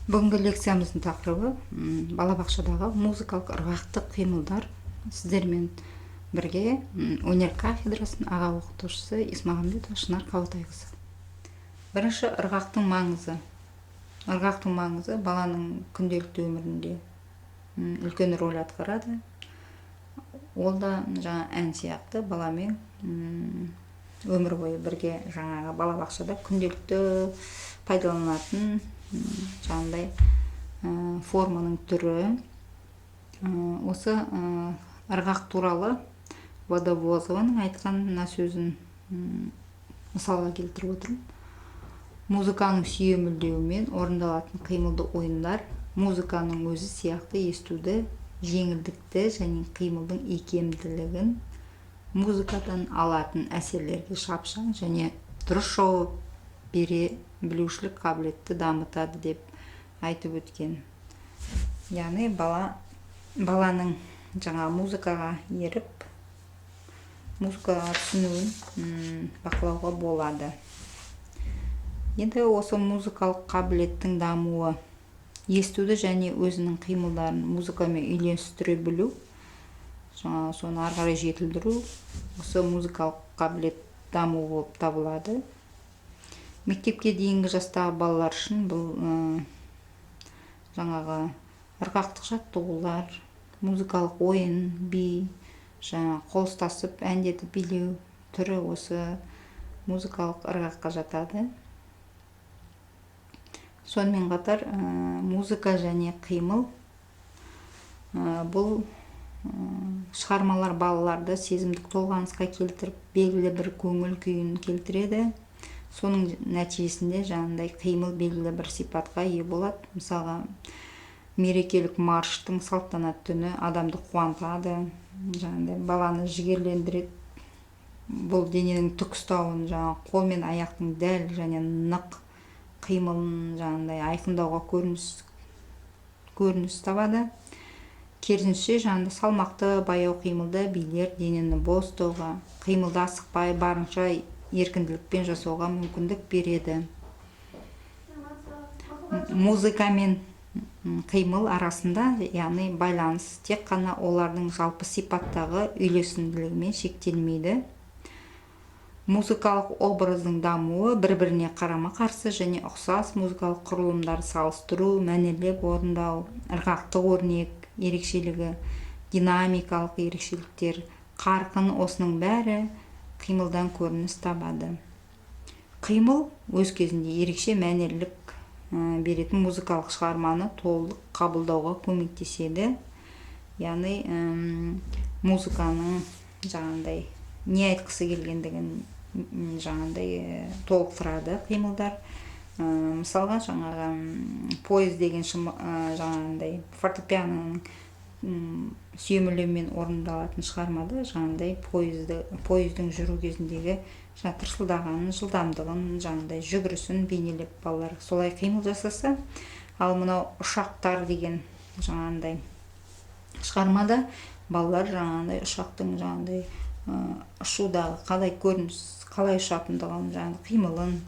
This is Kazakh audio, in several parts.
Бүгінгі лекциямыздың тақырыбы балабақшадағы музыкалық ырғақтық қимылдар. Сіздермен бірге өнер кафедрасының аға оқытушысы Исмағамбетова Шынар Қабатайқызы. Бірінші, ырғақтың маңызы. Ырғақтың маңызы баланың күнделікті өмірінде үлкен рөл атқарады. Ол да жаңа ән сияқты баламен өмір бойы бірге жаңағы балабақшада күнделікті пайдаланатын жаңағыдай форманың түрі. Осы ырғақ туралы Водовозованың айтқан мына сөзін мысалға келтіріп отырмын. Музыканың сүйемелдеуімен орындалатын қимылды ойындар музыканың өзі сияқты естуді, жеңілдікті және қимылдың икемділігін, музыкадан алатын әсерлерге шапшаң және дұрыс жауап бере білушілік қабілетті дамытады деп айтып өткен. Яғни баланың жаңа музыкаға еріп, музыкаға түсінуін бақылауға болады. Енді осы музыкалық қабілеттің дамуы, естуді және өзінің қимылдарын музыкамен үйлестіре білу, соны ары қарай жетілдіру, осы музыкалық қабілет дамуы болып табылады. Мектепке дейінгі жастағы балалар үшін бұл жаңағы ырғақтық жаттығулар, музыкалық ойын, би, қол ұстасып әндетіп билеу түрі осы музыкалық ырғаққа жатады. Сонымен қатар музыка және қимыл, бұл шығармалар балаларды сезімдік толғанысқа келтіріп, белгілі бір көңіл күйін келтіреді. Соның нәтижесінде жаңағыдай қимыл белгілі бір сипатқа ие болады. Мысалға, мерекелік марштың салтанатты түні адамды қуантады, жаңағыдай баланы жігерлендіреді. Бұл дененің тік ұстауын, қол мен аяқтың дәл және нық қимылын жаңағыдай айқындауға көрініс табады. Керісінше салмақты, баяу қимылды билер денені бос ұстауға, қимылды асықпай, барынша еркінділікпен жасауға мүмкіндік береді. Музыка мен қимыл арасында, яғни байланыс тек қана олардың жалпы сипаттағы үйлесімділігімен шектелмейді. Музыкалық образдың дамуы бір-біріне қарама-қарсы және ұқсас музыкалық құрылымдарды салыстыру, мәнерлеп орындау, ырғақтық өрнек ерекшелігі, динамикалық ерекшеліктер, қарқын, осының бәрі қимылдан көрініс табады. Қимыл өз кезінде ерекше мәнерлік беретін музыкалық шығарманы толық қабылдауға көмектеседі. Яғни музыканың жаңағыдай не айтқысы келгендігін толықтырады қимылдар. Мысалға, поезд деген жаңағыдай фортепианоның сүйемелдеумен орындалатын шығармада пойыздың жүру кезіндегі тырсылдағанын, жылдамдығын, жүгірісін бейнелеп балалар солай қимыл жасаса, ал мынау ұшақтар деген шығармада балалар ұшақтың ұшудағы қалай көрініс, қалай ұшатындығын, қимылын,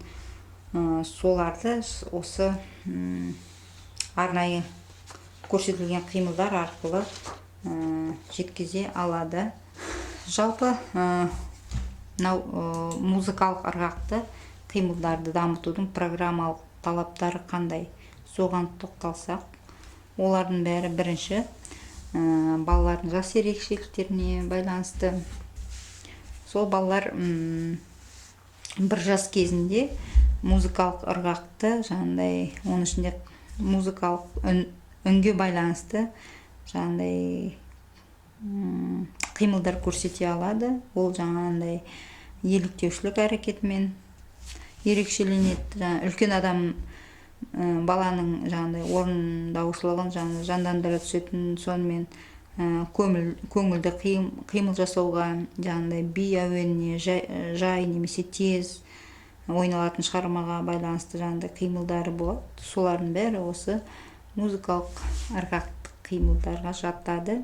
соларды осы арнайы көрсетілген қимылдар арқылы жеткізе алады. Жалпы музыкалық ырғақты қимылдарды дамытудың программалық талаптары қандай? Соған тоқталсақ, олардың бәрі бірінші балалардың жас ерекшеліктеріне байланысты. Сол балалар бір жас кезінде музыкалық ырғақты, оның ішінде музыкалық үнге байланысты қимылдар көрсете алады. Ол еліктеушілік әрекетімен ерекшеленеді. Үлкен адам баланың орындаушылығын жандандыра түсетін, сонымен көңілді қимыл жасауға, би әуеніне жай немесе тез ойналатын шығармаға байланысты қимылдары болады. Солардың бәрі осы музыкалық ырғақтық қимылдарға жатады.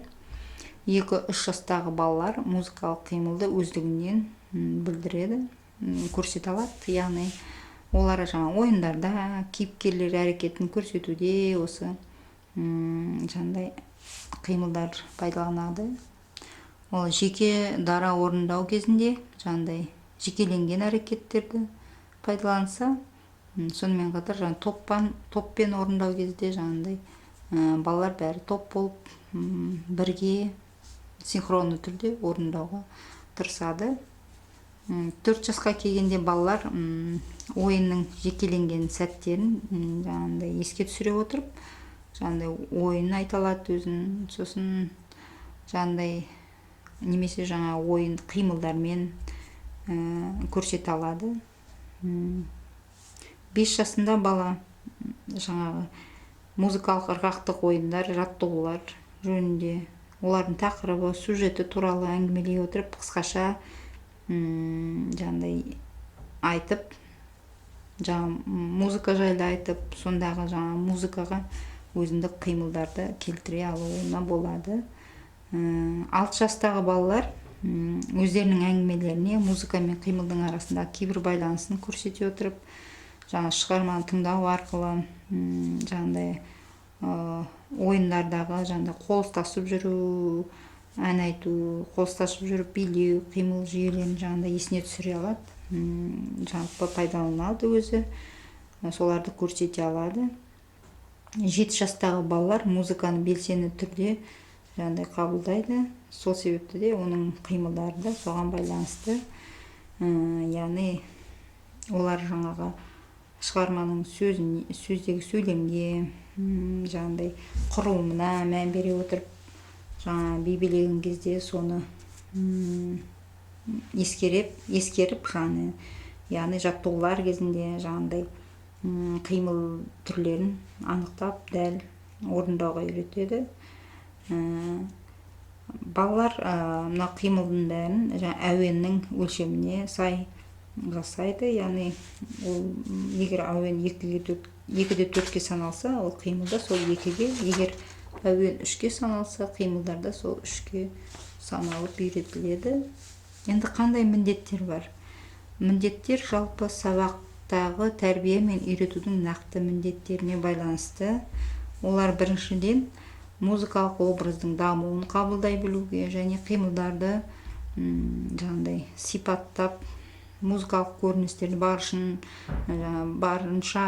2-3 жастағы балалар музыкалық қимылды өздігінен білдіреді, көрсете алады. Яғни олар жаңа ойындарда кейіпкерлер әрекетін көрсетуде осы жаңағыдай қимылдар пайдаланады. Ол жеке дара орындау кезінде жаңағыдай жекеленген әрекеттерді пайдаланса, сонымен қатар топпен орындау кезде жаңағыдай балалар бәрі топ болып бірге синхронды түрде орындауға тырысады. 4 жасқа келгенде балалар ойынның жекеленген сәттерін жаңағыдай еске түсіре отырып, жаңағыдай ойын айта алады өзін, сосын жаңағыдай немесе жаңа ойын қимылдармен көрсете алады. 5 жасында бала жаңағы музыкалық ырғақтық ойындар, жаттығулар жөнінде олардың тақырыбы, сюжеті туралы әңгімелей отырып, қысқаша жаңағыдай айтып, жаңа музыка жайлы айтып, сондағы жаңа музыкаға өзіндік қимылдарды келтіре алуына болады. 6 жастағы балалар өздерінің әңгімелеріне музыка мен қимылдың арасында кейбір байланысын көрсете отырып, жаңа шығарманы тыңдау арқылы жаңағыдай ойындардағы жаңағыдай қол ұстасып жүру, ән айту, қол ұстасып жүріп билеу, қимыл жүйелерін жаңағыдай есіне түсіре алады. Жалпы пайдаланады өзі, соларды көрсете алады. 7 жастағы балалар музыканы белсенді түрде жаңағыдай қабылдайды. Сол себепті де оның қимылдары да соған байланысты. Яғни олар жаңағы шығарманың сөздегі сөйлемге, жаңағыдай құрылымына мән бере отырып, жаңа би билеген кезде соны ескеріп, яғни жаттығулар кезінде жаңағыдай қимыл түрлерін анықтап, дәл орындауға үйретеді. Балалар мына қимылдың бәрін әуеннің өлшеміне сай жасайды. Яғни егер әуен 2-де 4-ке саналса, ол қимылда сол 2-ге, егер әуен 3-ке саналса, қимылдарда сол 3-ке саналып үйретіледі. Енді қандай міндеттер бар? Міндеттер жалпы сабақтағы тәрбие мен үйретудің нақты міндеттеріне байланысты. Олар біріншіден музыкалық образдың дамуын қабылдай білуге және қимылдарды жаңағыдай сипаттап, музыкалық көріністерді барынша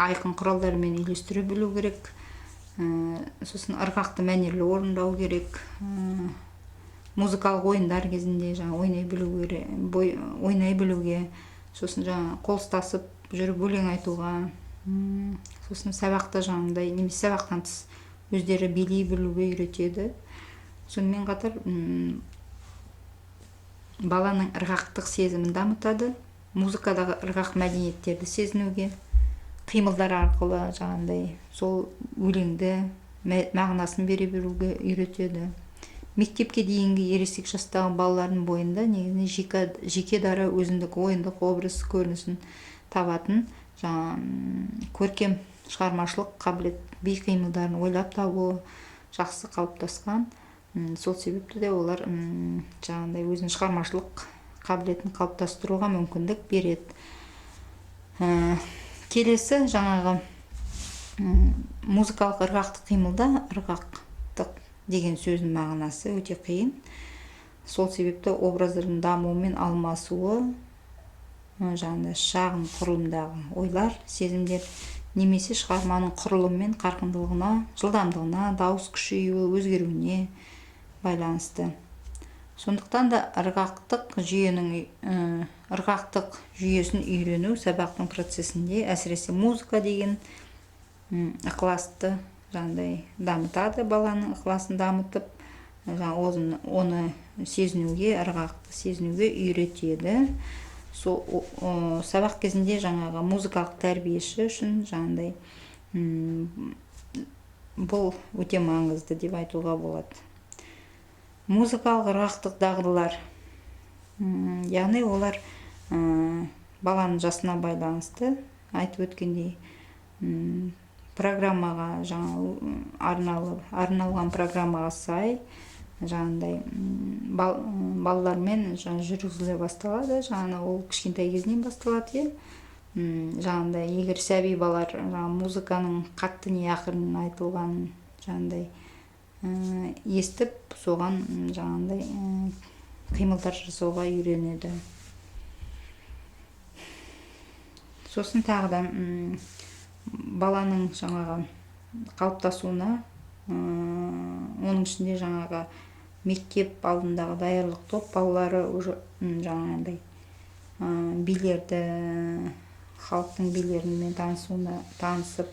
айқын құралдармен үйлестіре білу керек. Сосын ырғақты мәнерлі орындау керек. Музыкалық ойындар кезінде ойнай білуге, сосын қол ұстасып жүріп өлең айтуға, сосын сабақта немесе сабақтан тыс өздері билей білуге үйретеді. Сонымен қатар баланың ырғақтық сезімін дамытады. Музыкадағы ырғақ мәдениеттерді сезінуге, қимылдар арқылы жаңағыдай сол өлеңді мағынасын бере білуге үйретеді. Мектепке дейінгі ересек жастағы балалардың бойында негізінен жеке дара өзіндік ойындық образ көрінісін табатын көркем шығармашылық қабілет, би қимылдарын ойлап табуы жақсы қалыптасқан. Сол себепті де олар жаңағыдай өзінің шығармашылық қабілетін қалыптастыруға мүмкіндік береді. Келесі жаңағы музыкалық ырғақтық қимылда ырғақтық деген сөздің мағынасы өте қиын. Сол себепті образдардың дамуы мен алмасуы, жаңағыдай шағын құрылымдағы ойлар, сезімдер немесе шығарманың құрылымы мен қарқындылығына, жылдамдығына, дауыс күшеюі, өзгеруіне байланысты. Сондықтан да ырғақтық жүйесін үйрену сабақтың процесінде әсіресе музыка деген ықыласты дамытады, баланың ықыласын дамытып, оны сезінуге, ырғақты сезінуге үйретеді. Сабақ кезінде жаңағы музыкалық тәрбиеші үшін бұл өте маңызды деп айтуға болады. Музыкалық ырғақтық дағдылар, яғни олар баланың жасына байланысты, айтып өткендей, программаға арналған программаға сай балалармен жүргізіле басталады. Ол кішкентай кезінен басталады. жаңағындай егер сәби балалар музыканың қатты не ақырын айтылғанын жаңағындай естіп, соған жаңағындай қимылдар жасауға үйренеді. Сосын тағы да баланың жаңағы қалыптасуына, оның ішінде жаңағы мектеп алдындағы даярлық топ балалары уже жаңағындай билерді, халықтың билерімен танысып,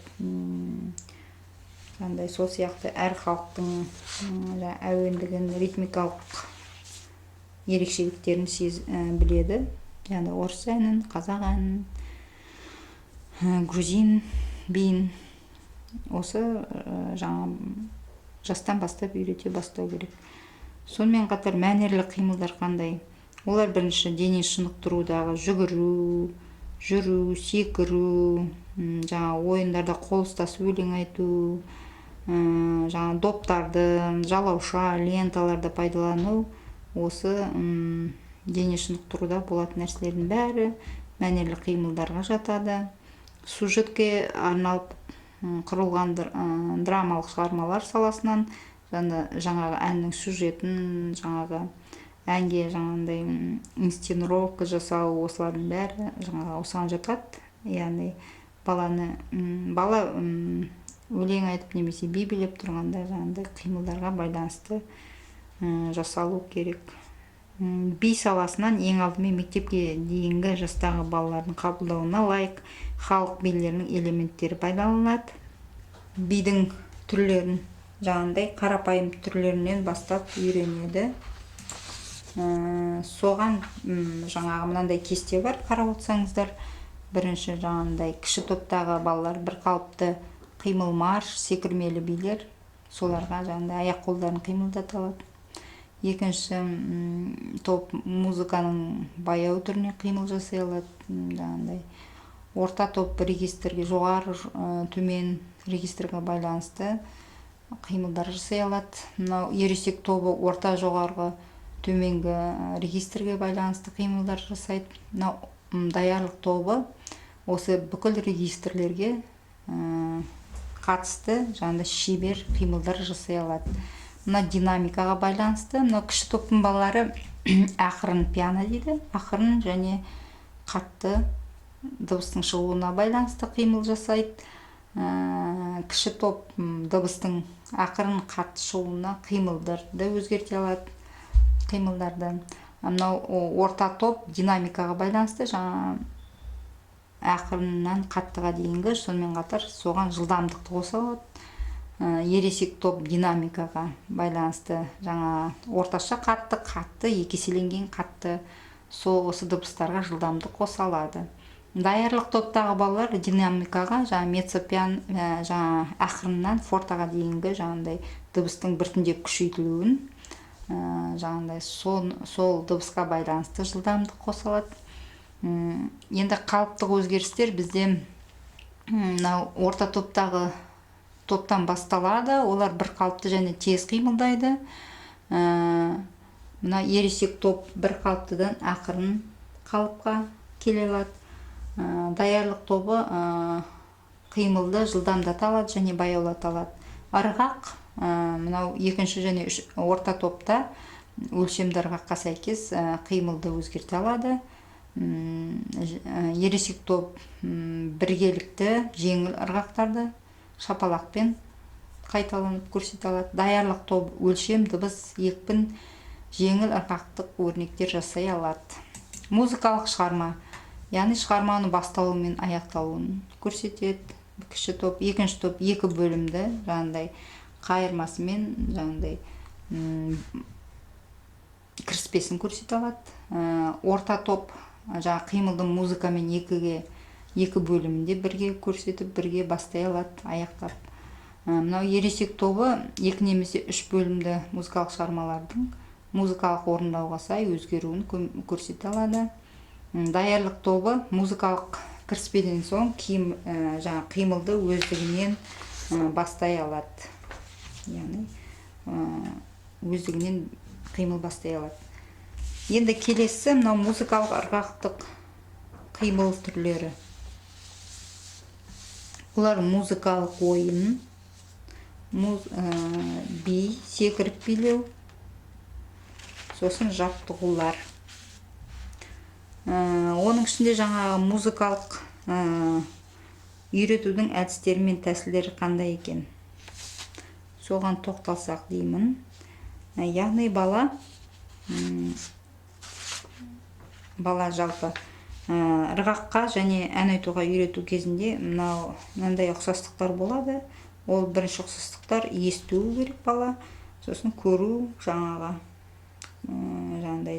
жаңағындай сол сияқты әр халықтың әуендігін, ритмикалық ерекшеліктерін біледі. Яғни орыс әнін, қазақ әнін, грузин биін осы жаңа жастан бастап үйрете бастау керек. Сонымен қатар мәнерлік қимылдар қандай? Олар бірінші дене шынықтырудағы жүгіру, жүру, секіру, жаңа ойындарда қол ұстасып өлең айту, жаңа доптарды, жалауша, ленталарды пайдалану, осы дене шынықтыруда болатын нәрселердің бәрі мәнерлік қимылдарға жатады. Сюжетке арналып құрылған драмалық шығармалар саласынан жаңағы әннің сюжетін, жаңағы әнге жаңағындай инсценировка жасау, осылардың бәрі жаңағы осыған жатады. Яғни бала өлең айтып немесе би билеп тұрғанда жаңағындай қимылдарға байланысты жасалу керек. Би саласынан ең алдымен мектепке дейінгі жастағы балалардың қабылдауына лайық халық билерінің элементтері пайдаланылады. Бидің түрлерін жаңағындай қарапайым түрлерінен бастап үйренеді. Соған жаңағы мынандай кесте бар, қарап отырсаңыздар. Бірінші жаңағындай кіші топтағы балалар бір қалыпты қимыл марш, секірмелі билер, соларға жаңағындай аяқ қолдарын қимылдата алады. Екінші топ музыканың баяу түріне қимыл жасай алады. Жаңағындай орта топ регистрге, жоғары, төмен регистрге байланысты қимылдар жасай алады. Мынау ересек тобы орта, жоғарғы, төменгі регистрге байланысты қимылдар жасайды. Мынау даярлық тобы осы бүкіл регистрлерге қатысты жаңағындай шебер қимылдар жасай алады. Мына динамикаға байланысты, мына кіші топтың балалары ақырын пиано дейді, ақырын және қатты дыбыстың шығуына байланысты қимыл жасайды. Кіші топ дыбыстың ақырын қатты шығуына қимылдарды өзгерте алады. Мынау орта топ динамикаға байланысты, жаңа ақырыннан қаттыға дейінгі, сонымен қатар соған жылдамдықты қоса алады. Ересек топ динамикаға байланысты, жаңа орташа қатты, екеселенген қатты, осы дыбыстарға жылдамдық қоса алады. Даярлық топтағы балалар динамикаға, жаңа меццо-пиано, жаңа ақырыннан фортаға дейінгі жаңағындай дыбыстың біртіндеп күшейтілуін, жаңағындай сол дыбысқа байланысты жылдамдық қоса алады. Енді қалыптық өзгерістер бізде орта топтан басталады. Олар бір қалыпты және тез қимылдайды. Мына ересек топ бір қалыптыдан ақырын қалыпқа келе алады. Даярлық тобы қимылды жылдамдата алады және баяулата алады. Ырғақ мынау екінші және орта топта өлшемді ырғаққа сәйкес қимылды өзгерте алады. Ересек топ біргелікті жеңіл ырғақтарды шапалақпен қайталанып көрсете алады. Даярлық топ өлшем, дыбыс, екпін, жеңіл ырғақтық өрнектер жасай алады. Музыкалық шығарма, яғни шығарманың басталуы мен аяқталуын көрсетеді. Кіші топ, екінші топ екі бөлімді, жаңағындай қайырмасымен жаңағындай кіріспесін көрсете алады. Орта топ жаңа қимылдың музыкамен екі бөлімінде бірге көрсетіп, бірге бастай алады, аяқтап. Мынау ересек тобы екі немесе үш бөлімді музыкалық шығармалардың музыкалық орындауға сай өзгеруін көрсете алады. Даярлық тобы музыкалық кіріспеден соң жаңа қимылды өздігінен бастай алады. Яғни өздігінен қимыл бастай алады. Енді келесі мынау музыкалық ырғақтық қимыл түрлері. Бұлар музыкалық ойын, би, секіріп билеу, сосын жаттығулар. Оның ішінде жаңағы музыкалық үйретудің әдістері мен тәсілдері қандай екен? Соған тоқталсақ деймін. Яғни бала жалпы ырғаққа және ән айтуға үйрету кезінде мынандай ұқсастықтар болады. Ол бірінші ұқсастықтар естуі керек бала, сосын көру жаңағыдай,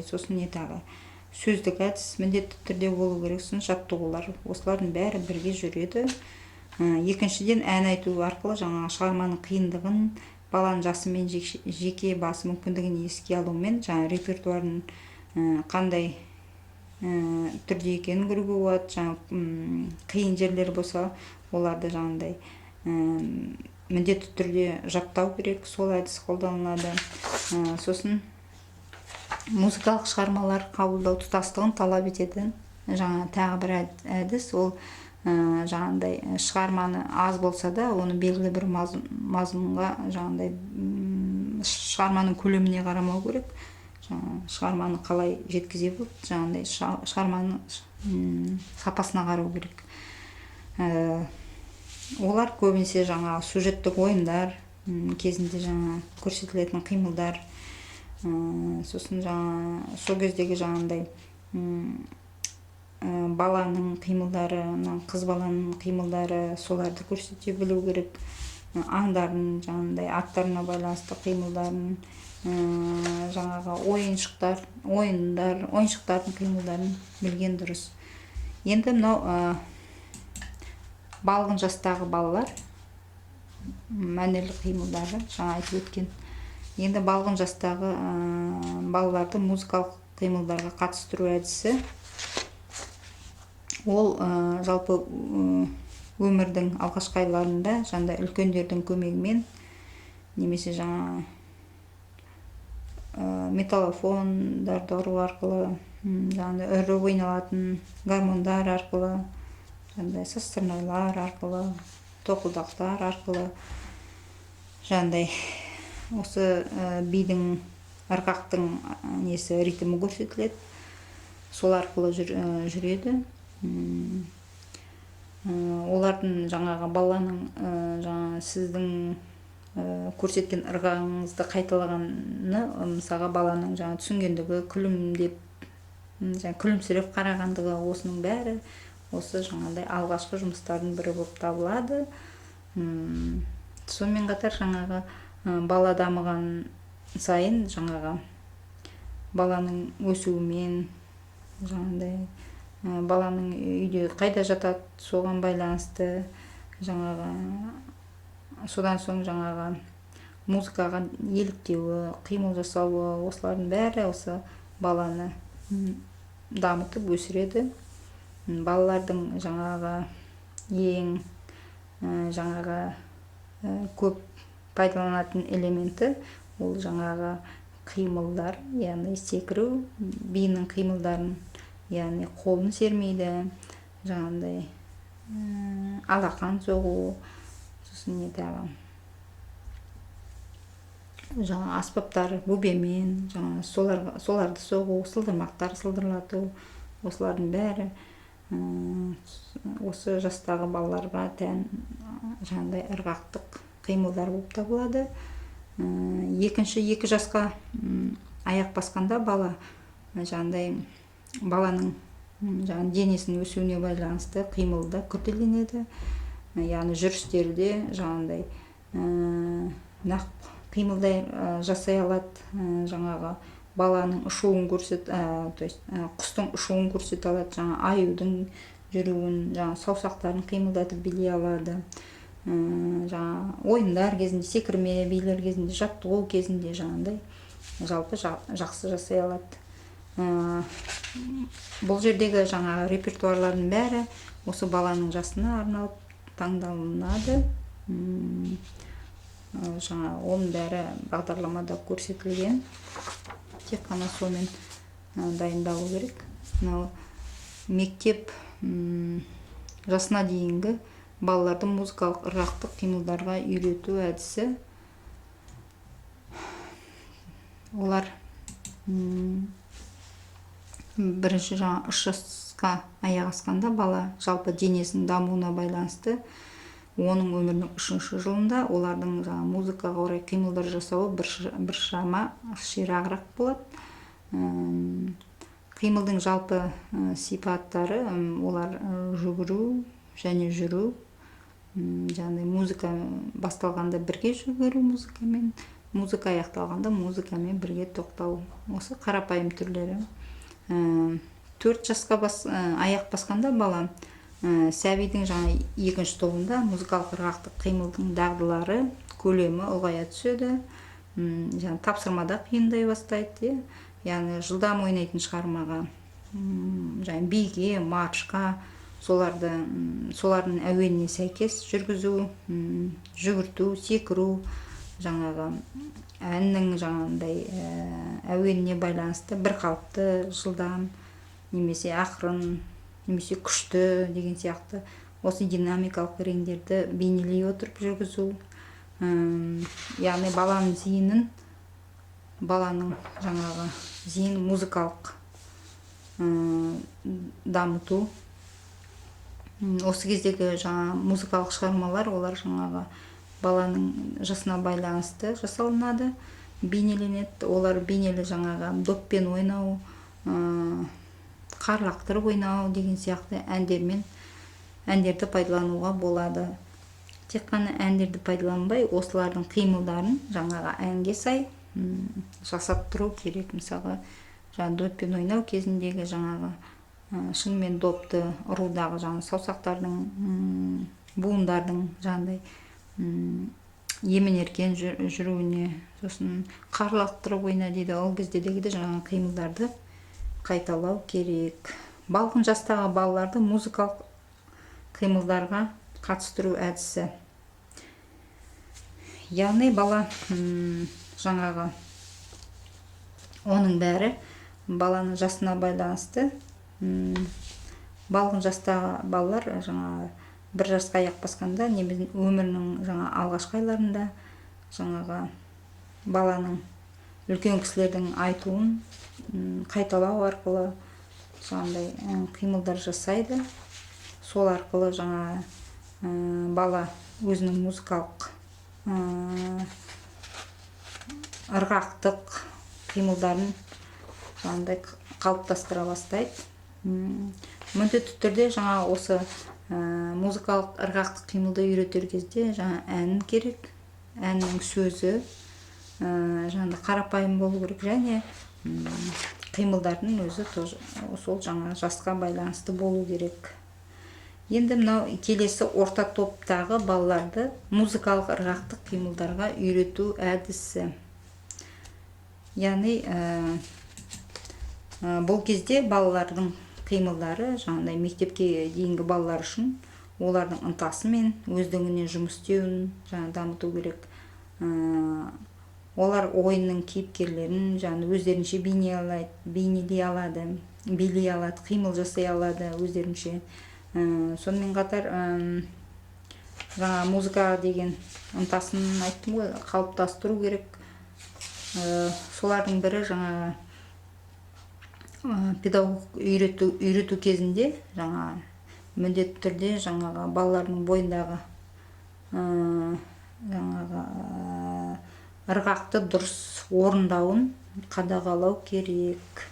сосын не тағы сөздік әдіс міндетті түрде болу керек, сосын жаттығулар. Осылардың бәрі бірге жүреді. Екіншіден, ән айту арқылы жаңағы шығарманың қиындығын, баланың жасы мен жеке басы мүмкіндігін еске алумен жаңа репертуарын қандай түрде екенін көруге болады. Қиын жерлер болса, оларды жаңағыдай міндетті түрде жаттау керек, сол әдіс қолданылады. Сосын музыкалық шығармалар қабылдау тұтастығын талап етеді. Жаңа тағы бір әдіс, ол жаңағыдай шығарманы аз болса да, оны белгілі бір мазмұнға жаңағыдай шығарманың көлеміне қарамау керек. Шығарманы қалай жеткізе болып, жаңағыдай шығарманы сапасына қарау керек. Олар көбінесе жаңағы сюжеттік ойындар кезінде жаңа көрсетілетін қимылдар, сосын жаңа сол кездегі жаңағыдай баланың қимылдары, қыз баланың қимылдары, соларды көрсете білу керек. Аңдарын, жаңағыдай аттарына байланысты қимылдарын, жаңағы ойыншықтардың қимылдарын білген дұрыс. Енді мынау балғын жастағы балалар мәнерлі қимылдары жаңа айтып өткен. Енді балғын жастағы балаларды музыкалық қимылдарға қатыстыру әдісі, ол жалпы өмірдің алғашқы айларында жаңағыдай үлкендердің көмегімен, немесе жаңа металлофондарды ұру арқылы, жаңағыдай үріп ойналатын гармондар арқылы, жаңағыдай сазтырнайлар арқылы, тоқылдақтар арқылы, жаңағыдай осы бидің, ырғақтың ритмі көрсетіледі. Сол арқылы жүреді. Олардың жаңағы баланың сіздің көрсеткен ырғағыңызды қайталағаны, мысалға баланың түсінгендігі, күлімсіреп қарағандығы, осының бәрі осы жаңағыдай алғашқы жұмыстардың бірі болып табылады. Сонымен қатар жаңағы бала дамыған сайын жаңағы баланың өсуімен, жаңағыдай баланың үйде қайда жатады, соған байланысты жаңағы содан соң жаңағы музыкаға еліктеуі, қимыл жасауы, осылардың бәрі осы баланы дамытып өсіреді. Балалардың жаңағы ең жаңағы көп пайдаланатын элементі ол жаңағы қимылдар, яғни секіру, биінің қимылдарын, яғни қолын сермейді, жаңағыдай алақан соғу, сосын не тағы жаңа аспаптар, бөбемен, жаңа соларды соғу, сылдырмақтар сылдырлату, осылардың бәрі осы жастағы балаларға тән жаңағыдай ырғақтық қимылдар болып табылады. Екінші 2 жасқа аяқ басқанда бала жаңағыдай баланың денесінің өсуіне байланысты қимылы да күрделенеді. Яғни жүрістері де жаңағыдай нақ қимылдай жасай алады. Жаңағы баланың ұшуын құстың ұшуын көрсете алады, жаңа аюдың жүруін, жаңа саусақтарын қимылдатып билей алады. Жаңа ойындар кезінде, секірме билер кезінде, жаттығу кезінде жаңағыдай жалпы жақсы жасай алады. Бұл жердегі жаңа репертуарлардың бәрі осы баланың жасына арналып таңдалынады. Жаңа оның бәрі бағдарламада көрсетілген. Тек қана сомен дайындалу керек. Мектеп жасына дейінгі балаларды музыкалық ырғақтық қимылдарға үйрету әдісі. Олар бірінші жаңа 3 жасқа аяқ асқанда бала жалпы денесінің дамуына байланысты оның өмірінің 3-ші жылында олардың жаңа музыкаға орай қимылдар жасауы біршама ширағырақ болады. Қимылдың жалпы сипаттары олар жүгіру және жүру, жаңағыдай музыка басталғанда бірге жүгіру музыкамен, музыка аяқталғанда музыкамен бірге тоқтау. Осы қарапайым түрлері. 4 жасқа аяқ басқанда бала сәбидің жаңа 2-ші тобында музыкалық ырғақтық қимылдың дағдылары, көлемі ұлғая түседі. Жаңа тапсырмада қиындай бастайды. Яғни жылдам ойнайтын шығармаға, жаңа биге, маршқа, солардың әуеніне сәйкес жүргізу, жүгірту, секіру, жаңағы әннің жаңағындай әуеніне байланысты бір қалыпты, жылдам, немесе ақырын, немесе күшті деген сияқты осы динамикалық реңдерді бейнелей отырып жүргізу. Яғни баланың жаңағы зейін музыкалық дамыту. Осы кездегі жаңа музыкалық шығармалар олар жаңағы баланың жасына байланысты жасалынады, бейнеленеді. Олар бейнелі жаңағы доппен ойнау, қар лақтырып ойнау деген сияқты әндерді пайдалануға болады. Тек қана әндерді пайдаланбай, осылардың қимылдарын жаңағы әнге сай жасап тұру керек. Мысалы, жаңа доппен ойнау кезіндегі жаңағы шынымен допты ұрудағы жаңа саусақтардың, буындардың жаңағыдай емін-еркін жүруіне, сосын қар лақтырып ойна дейді. Ол кездегідей жаңа қимылдарды қайталау керек. Балғын жастағы балаларды музыкалық қимылдарға қатыстыру әдісі. Яғни бала жаңағы оның бәрі баланың жасына байланысты. Балғын жастағы балалар жаңағы 1 жасқа аяқ басқанда немесе өмірінің жаңа алғашқы айларында жаңағы баланың үлкен кісілердің айтуын қайталау арқылы жаңағыдай қимылдар жасайды. Сол арқылы жаңа бала өзінің музыкалық ырғақтық қимылдарын жаңағыдай қалыптастыра бастайды. Міндетті түрде жаңа осы музыкалық ырғақтық қимылды үйретер кезде жаңа ән керек, әннің сөзі жаңа қарапайым болу керек, және қимылдардың өзі сол жаңа жасқа байланысты болу керек. Енді мынау келесі орта топтағы балаларды музыкалық ырғақтық қимылдарға үйрету әдісі. Яғни бұл кезде балалардың қимылдары жаңағыдай мектепке дейінгі балалар үшін олардың ынтасымен өздігінен жұмыс істеуін жаңа дамыту керек. Олар ойынның кейіпкерлерін жаңа өздерінше бейнелей алады, билей алады, қимыл жасай алады өздерінше. Сонымен қатар жаңа музыка деген ынтасын айттым ғой, қалыптастыру керек. Солардың бірі жаңа педагог үйрету кезінде жаңа міндетті түрде жаңағы балалардың бойындағы жаңағы ырғақты дұрыс орындауын қадағалау керек.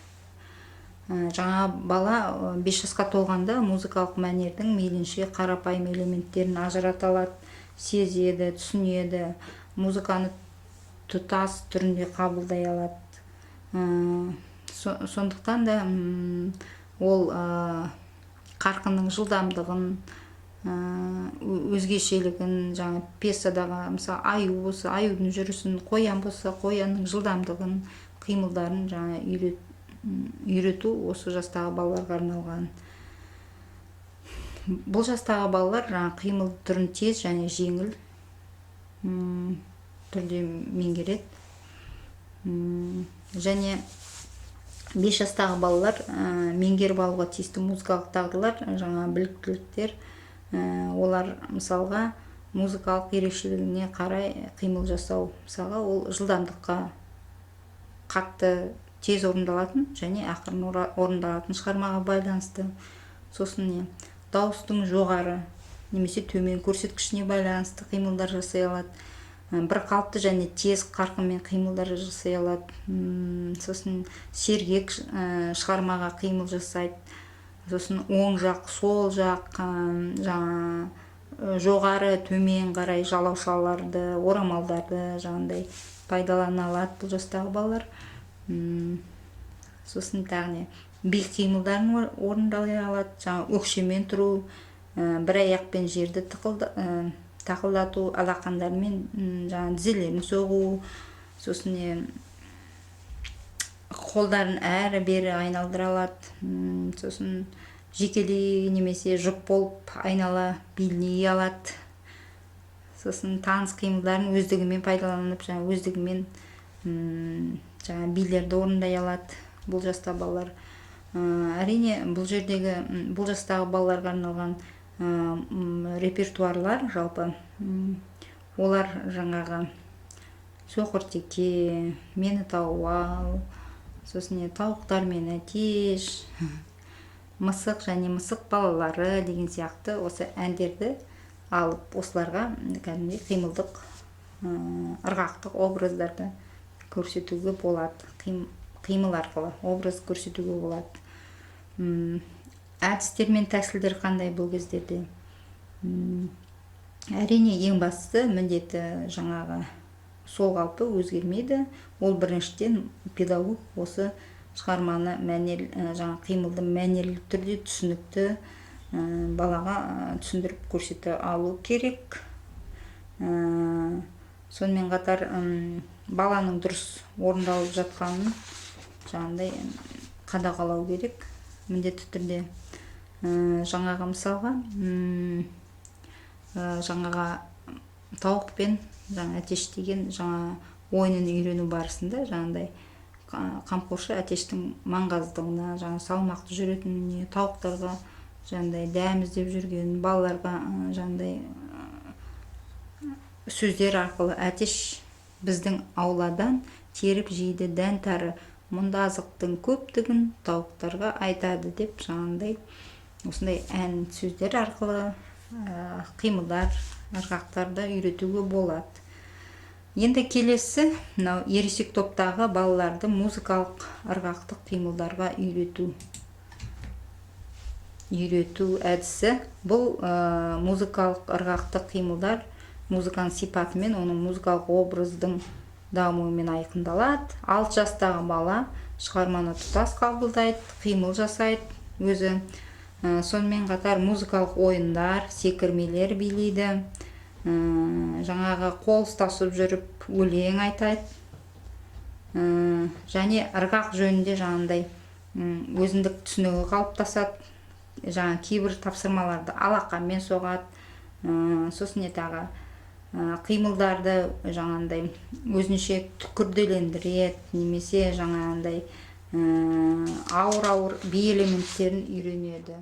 Жаңа бала 5 жасқа толғанда музыкалық мәнердің мейлінше қарапайым элементтерін ажырата алады, сезеді, түсінеді, музыканы тұтас түрінде қабылдай алады. Сондықтан да ол қарқынның жылдамдығын, өзгешелігін, жаңа пьесадағы мысалы аю болса, аюдың жүрісін, қоян болса, қоянның жылдамдығын, қимылдарын жаңа үйрету осы жастағы балаларға арналған. Бұл жастағы балалар жаңа қимыл түрін тез және жеңіл түрде меңгереді. Және 5 жастағы балалар меңгеріп алуға тиісті музыкалық дағдылар, жаңа біліктіліктер Олар мысалға музыкалық ерекшелігіне қарай қимыл жасау. Мысалға ол жылдамдыққа қатты тез орындалатын және ақырын орындалатын шығармаға байланысты. Сосын дауыстың жоғары немесе төмен көрсеткішіне байланысты қимылдар жасай алады. Бір қалыпты және тез қарқынмен қимылдар жасай алады. Сосын сергек шығармаға қимыл жасайды. Сосын оң жақ, сол жақ, жоғары, төмен қарай жалаушаларды, орамалдарды жаңағыдай пайдалана алады бұл жастағы балалар. Сосын тағы би қимылдарын орындай алады. Жаңа өкшемен тұру, бір аяқпен жерді тақылдату, алақандармен жаңа тізелерін соғу, сосын қолдарын әрі бері айналдыра алады. Сосын жекелей немесе жұп болып айнала билей алады. Сосын таныс қимылдарын өздігімен пайдаланып, жаңа өздігімен жаңа билерді орындай алады бұл жаста балалар. Әрине бұл жердегі бұл жастағы балаларға арналған репертуарлар жалпы олар жаңағы соқыр теке, мені тауып ал, сосын тауықтар мен әтеш, мысық және мысық балалары деген сияқты осы әндерді алып осыларға кәдімгідей қимылдық ырғақтық образдарды көрсетуге болады. Қимыл арқылы образ көрсетуге болады. Әдістер мен тәсілдер қандай бұл кездерде? Әрине ең бастысы міндеті жаңағы сол қалпы өзгермейді. Ол біріншіден педагог осы шығарманы жаңа қимылды мәнерлі түрде түсінікті балаға түсіндіріп көрсете алу керек. Сонымен қатар баланың дұрыс орындалып жатқанын жаңағыдай қадағалау керек міндетті түрде. Жаңағы мысалға жаңаға тауықпен жаңа әтеш деген жаңа ойынын үйрену барысында жаңағыдай қамқоршы әтештің маңғаздығына, жаңа салмақты жүретініне, тауықтарға жаңағыдай дәм іздеп жүрген балаларға жаңағыдай сөздер арқылы әтеш біздің ауладан теріп жейді дән тары, мұнда азықтың көптігін тауықтарға айтады деп жаңағыдай осындай ән сөздер арқылы қимылдар, ырғақтарды үйретуге болады. Енді келесі мынау ересек топтағы балаларды музыкалық ырғақтық қимылдарға үйрету әдісі. Бұл музыкалық ырғақтық қимылдар музыканың сипатымен, оның музыкалық образдың дамуымен айқындалады. 6 жастағы бала шығарманы тұтас қабылдайды, қимыл жасайды өзі. Сонымен қатар музыкалық ойындар, секірмелер билейді, жаңағы қол ұстасып жүріп өлең айтады, және ырғақ жөнінде жаңағыдай өзіндік түсінігі қалыптасады. Жаңа кейбір тапсырмаларды алақанмен соғады, сосын тағы қимылдарды жаңағыдай өзінше күрделендіреді, немесе жаңағыдай ауыр би элементтерін үйренеді.